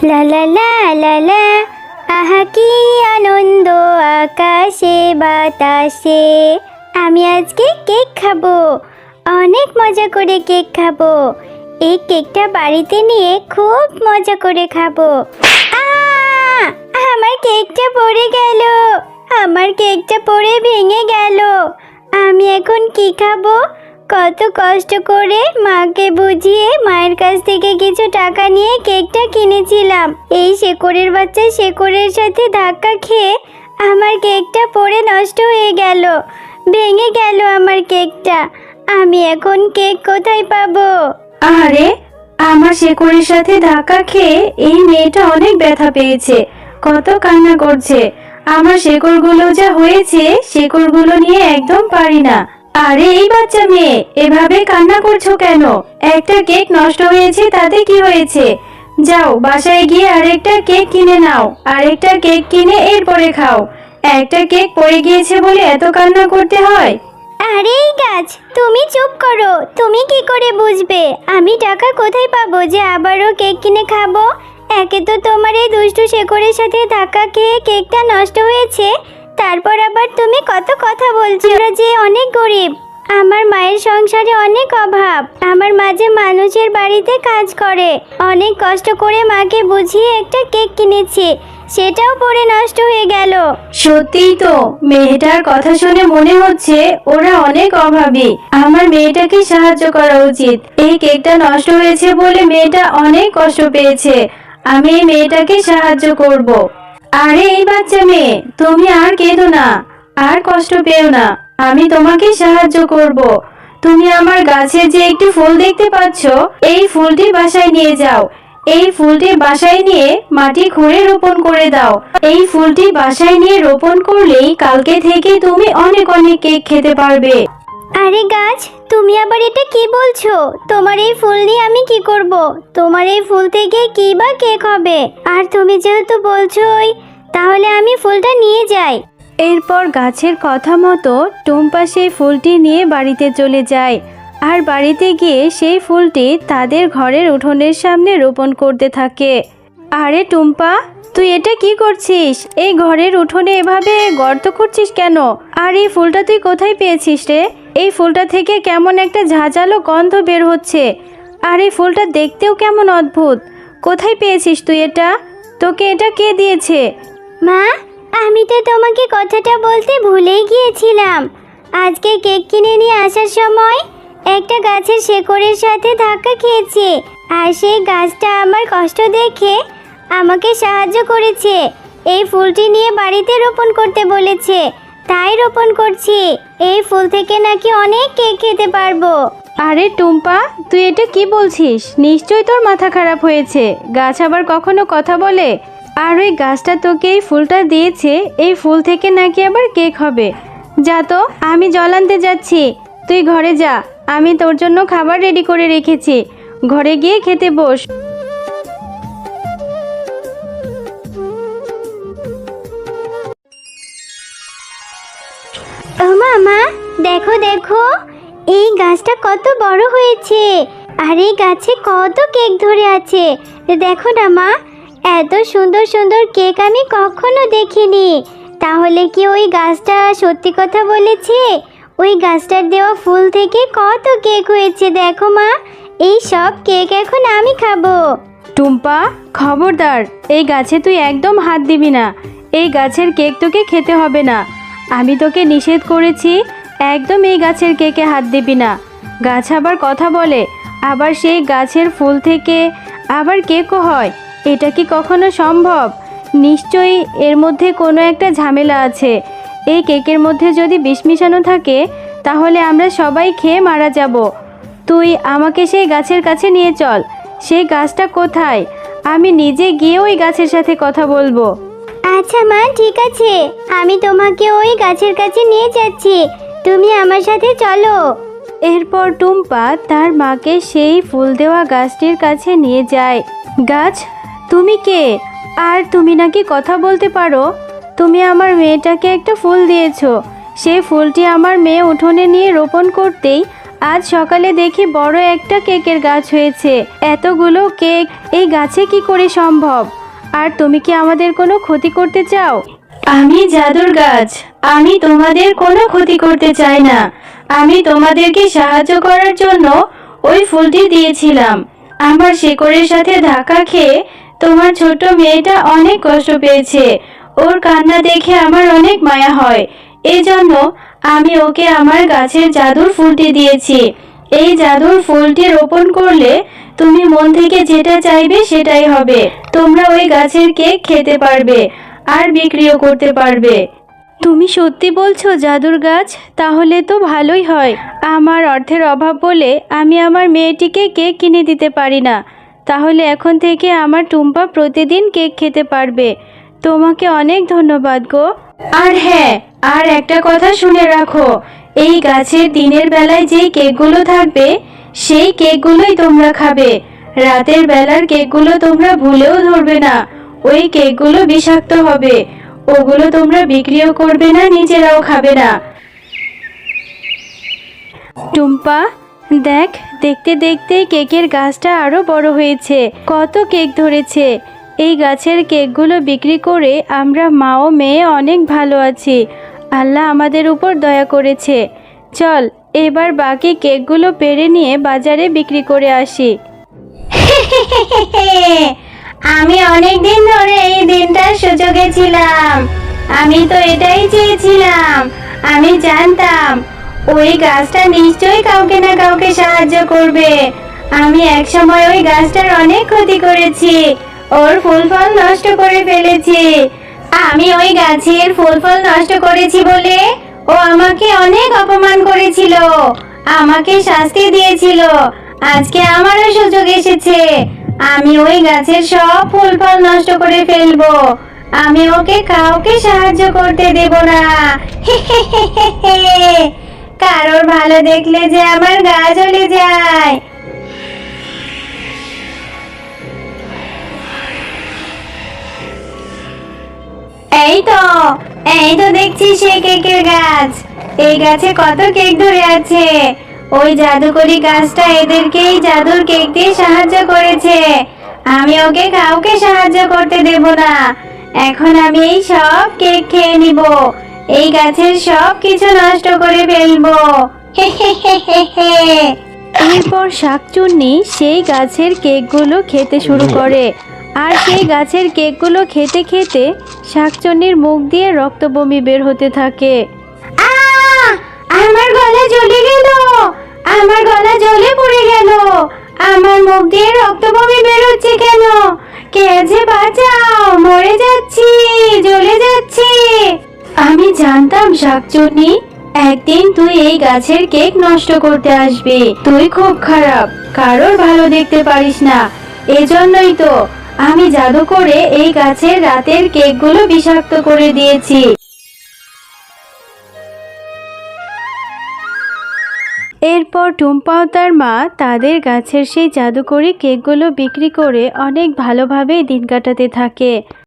লা লা লা লা লা, আহা কি আনন্দ আকাশে বাতাসে। আমি আজকে কেক খাবো, অনেক মজা করে কেক খাবো। এই কেকটা বাড়িতে নিয়ে খুব মজা করে খাবো। আমার কেকটা পড়ে গেল, আমার কেকটা পড়ে ভেঙে গেল। আমি এখন কি খাবো? কত কষ্ট করে মাকে বুঝিয়ে মায়ের কাছ থেকে কিছু টাকা নিয়ে কেকটা কিনেছিলাম। এই শেকড়ের বাচ্চা শেকড়ের সাথে ধাক্কা খেয়ে আমার কেকটা পড়ে নষ্ট হয়ে গেল, ভেঙে গেল আমার কেকটা। আমি এখন কেক কোথায় পাবো? আরে, আমার শেকড়ের সাথে ধাক্কা খেয়ে এই মেয়েটা অনেক ব্যথা পেয়েছে, কত কান্না করছে। আমার শেকড়গুলো যা হয়েছে, শেকড়গুলো নিয়ে একদম পারি না। আরে এই বাচ্চা মেয়ে, এভাবে কান্না করছো কেন? একটা কেক নষ্ট হয়েছে, তাতে কি হয়েছে? যাও বাসায় গিয়ে আরেকটা কেক কিনে নাও, আরেকটা কেক কিনে এরপরে খাও। একটা কেক পড়ে গিয়েছে বলে এত কান্না করতে হয়? আরে এই গাছ, তুমি চুপ করো। তুমি কি করে বুঝবে আমি টাকা কোথায় পাবো যে আবারও কেক কিনে খাবো? একে তো তোমার এই দুষ্টু শেকড়ের সাথে ধাক্কা খেয়ে কেকটা নষ্ট হয়েছে, তারপর আবার তুমি কত কথা বলছো। ওরা যে অনেক গরিব, আমার মায়ের সংসারে অনেক অভাব। আমার মা যে মানুষের বাড়িতে কাজ করে, অনেক কষ্ট করে মাকে বুঝিয়ে একটা কেক কিনেছি, সেটাও পড়ে নষ্ট হয়ে গেল। সত্যিই তো, মেয়েটার কথা শুনে মনে হচ্ছে ওরা অনেক অভাবী। আমার মেয়েটাকে সাহায্য করা উচিত। এই কেকটা নষ্ট হয়েছে বলে মেয়েটা অনেক কষ্ট পেয়েছে, আমি এই মেয়েটাকে সাহায্য করব। আরে এই বাচ্চা মেয়ে, তুমি আর কেঁদো না, আর কষ্ট পেও না, আমি তোমাকে সাহায্য করব। তুমি আমার গাছে যে একটি ফুল দেখতে পাচ্ছ, এই ফুলটি বাসায় নিয়ে যাও। এই ফুলটি বাসায় নিয়ে মাটি খুঁড়ে রোপণ করে দাও। এই ফুলটি বাসায় নিয়ে রোপণ করলেই কালকে থেকে তুমি অনেক অনেক কেক খেতে পারবে। আরে গাছ, তুমি আবার এটা কি বলছো? তোমার এই ফুল নিয়ে আমি কি করব? তোমার এই ফুল থেকে কি বা কেক হবে? আর তুমি যেহেতু বলছোই, তাহলে আমি ফুলটা নিয়ে যাই। এরপর গাছের কথা মতো টুম্পা সেই ফুলটি নিয়ে বাড়িতে চলে যায়, আর বাড়িতে গিয়ে সেই ফুলটি তাদের ঘরের উঠোনের সামনে রোপণ করতে থাকে। আরে টুম্পা, তুই এটা কি করছিস? এই ঘরের উঠোনে এভাবে গর্ত করছিস কেন? আর এই ফুলটা তুই কোথায় পেয়েছিস রে? এই ফুলটা থেকে কেমন একটা ঝাঁঝালো গন্ধ বের হচ্ছে, আর এই ফুলটা দেখতেও কেমন অদ্ভুত। কোথায় পেয়েছিস তুই এটা? তোকে এটা কে দিয়েছে? মা, আমি তো তোমাকে কথাটা বলতে ভুলেই গিয়েছিলাম। আজকে কেক কিনে নিয়ে আসার সময় একটা গাছের শেকড়ের সাথে ধাক্কা খেয়েছে, আর সেই গাছটা আমার কষ্ট দেখে আমাকে সাহায্য করেছে। এই ফুলটি নিয়ে বাড়িতে রোপণ করতে বলেছে, তাই রোপণ করছি। এই ফুল থেকে নাকি অনেক কেক খেতে পারবো। আরে টুম্পা, তুই এটা কি বলছিস? নিশ্চয়ই তোর মাথা খারাপ হয়েছে। গাছ আবার কখনো কথা বলে? আর ওই গাছটা তোকে এই ফুলটা দিয়েছে, এই ফুল থেকে নাকি আবার কেক হবে। যা তো, আমি জল আনতে যাচ্ছি, তুই ঘরে যা। আমি তোর জন্য খাবার রেডি করে রেখেছি, ঘরে গিয়ে খেতে বস। ও মামা, দেখো দেখো, এই গাছটা কত বড় হয়েছে, আর এই গাছে কত কেক ধরে আছে। দেখো না মা, এত সুন্দর সুন্দর কেক আমি কখনো দেখিনি। তাহলে কি ওই গাছটা সত্যি কথা বলেছে? ওই গাছটার দেওয়া ফুল থেকে কত কেক হয়েছে দেখো মা। এই সব কেক এখন আমি খাবো। টুম্পা, খবরদার, এই গাছে তুই একদম হাত দিবি না। এই গাছের কেক তোকে খেতে হবে না। আমি তোকে নিষেধ করেছি, একদম এই গাছের কেকে হাত দিবি না। গাছ আবার কথা বলে, আবার সেই গাছের ফুল থেকে আবার কেকও হয়। এটা কি কখনো সম্ভব? নিশ্চয়ই এর মধ্যে কোনো একটা ঝামেলা আছে। এই কেকের মধ্যে যদি বিষ মিশানো থাকে, তাহলে আমরা সবাই খেয়ে মারা যাব। তুই আমাকে সেই গাছের কাছে নিয়ে চল। সেই গাছটা কোথায়? আমি নিজে গিয়ে ওই গাছের সাথে কথা বলবো। আচ্ছা মা, ঠিক আছে, আমি তোমাকে ওই গাছের কাছে নিয়ে যাচ্ছি, তুমি আমার সাথে চলো। এরপর টুম্পা তার মাকে সেই ফুল দেওয়া গাছটির কাছে নিয়ে যায়। গাছ, তুমি কে? আর তুমি নাকি কথা বলতে পারো? তুমি আমার মেয়েটাকে একটা ফুল দিয়েছো। সেই ফুলটি আমার মেয়ে উঠোনে নিয়ে রোপণ করতেই আজ সকালে দেখি বড় একটা কেকের গাছ হয়েছে। এতগুলো কেক এই গাছে কি করে সম্ভব? আর তুমি কি আমাদের কোনো ক্ষতি করতে চাও? আমি জাদুর গাছ, আমি তোমাদের কোনো ক্ষতি করতে চাই না। আমি তোমাদেরকে সাহায্য করার জন্য ওই ফুলটি দিয়েছিলাম। আমার শিকড়ের সাথে ধাক্কা খেয়ে তোমার ছোট মেয়েটা অনেক কষ্ট পেয়েছে। ওর কান্না দেখে আমার অনেক মায়া হয়। এজন্য আমি ওকে আমার গাছের জাদুর ফুলটি দিয়েছি। এই জাদুর ফুলটি রোপণ করলে তুমি মন থেকে যেটা চাইবে সেটাই হবে। তোমরা ওই গাছের কেক খেতে পারবে আর বিক্রিও করতে পারবে। তুমি সত্যি বলছো জাদুর গাছ? তাহলে তো ভালোই হয়। আমার অর্থের অভাব বলে আমি আমার মেয়েটিকে কেক কিনে দিতে পারি না। তাহলে এখন থেকে আমার টুম্পা প্রতিদিন কেক খেতে পারবে। তোমাকে অনেক ধন্যবাদ গো। আর হ্যাঁ, আর একটা কথা শুনে রাখো, এই গাছের দিনের বেলায় যেই কেকগুলো থাকবে সেই কেকগুলোই তোমরা খাবে। রাতের বেলার কেকগুলো তোমরা ভুলেও ধরবে না। ওই কেকগুলো বিষাক্ত হবে। ওগুলো তোমরা বিক্রিও করবে না, নিজেরাও খাবে না। টুম্পা দেখ, দেখতে দেখতে কেকের গাছটা আরো বড় হয়েছে। কত কেক ধরেছে। এই গাছের কেকগুলো বিক্রি করে আমরা মা ও মেয়ে অনেক ভালো আছি। আল্লাহ আমাদের উপর দয়া করেছে। চল এবার বাকি কেকগুলো পেড়ে নিয়ে বাজারে বিক্রি করে আসি। আমি অনেক দিন ধরে এই দিনটার সুযোগে ছিলাম। আমি তো এটাই চেয়েছিলাম। আমি জানতাম ওই গাছটা নিশ্চয়ই কাউকে না কাউকে সাহায্য করবে। আমি একসময় ওই গাছটার অনেক ক্ষতি করেছি, ওর ফুল ফল নষ্ট করে ফেলেছি। আমি ওই গাছের ফুল ফল নষ্ট করেছি বলে ও আমাকে অনেক অপমান করেছিল, আমাকে শাস্তি দিয়েছিল। আজকে আমারও সুযোগ এসেছে। আমি ওই গাছের সব ফুল ফল নষ্ট করে ফেলবো। আমি ওকে কাউকে সাহায্য করতে দেব না। কারোর ভালো দেখলে যে আমার গা জ্বলে যায়। এই তো দেখছি সেই কেকের গাছ। এই গাছে কত কেক ধরে আছে। ওই জাদুকরি গাছটা এদেরকেই জাদুর কেক দিয়ে সাহায্য করেছে। আমি ওকে কাউকে সাহায্য করতে দেব না। এখন আমি এই সব কেক খেয়ে নিব। এই গাছের সব কিছু নষ্ট করে ফেলবো। এরপর শাকচুন্নি সেই গাছের কেকগুলো খেতে শুরু করে। আর সেই গাছের কেকগুলো খেতে খেতে শাকচুন্নির মুখ দিয়ে রক্ত বমি বের হতে থাকে। আমার গলা জ্বলে গেল, আমার গলা জ্বলে পড়ে গেল। আমার মুখ দিয়ে রক্ত বমি বের হচ্ছে কেন? কে যে বাঁচাও, মরে যাচ্ছি, জ্বলে যাচ্ছি। আমি জানতাম শাকচুন্নি, একদিন তুই এই গাছের কেক নষ্ট করতে আসবি। তুই খুব খারাপ, কারোর ভালো দেখতে পারিস না। এজন্যই তো আমি জাদু করে এই গাছের রাতের কেকগুলো বিষাক্ত করে দিয়েছি। এরপর টুম্পা ও তার মা তাদের গাছের সেই জাদুকরি কেকগুলো বিক্রি করে অনেক ভালোভাবেই দিন কাটাতে থাকে।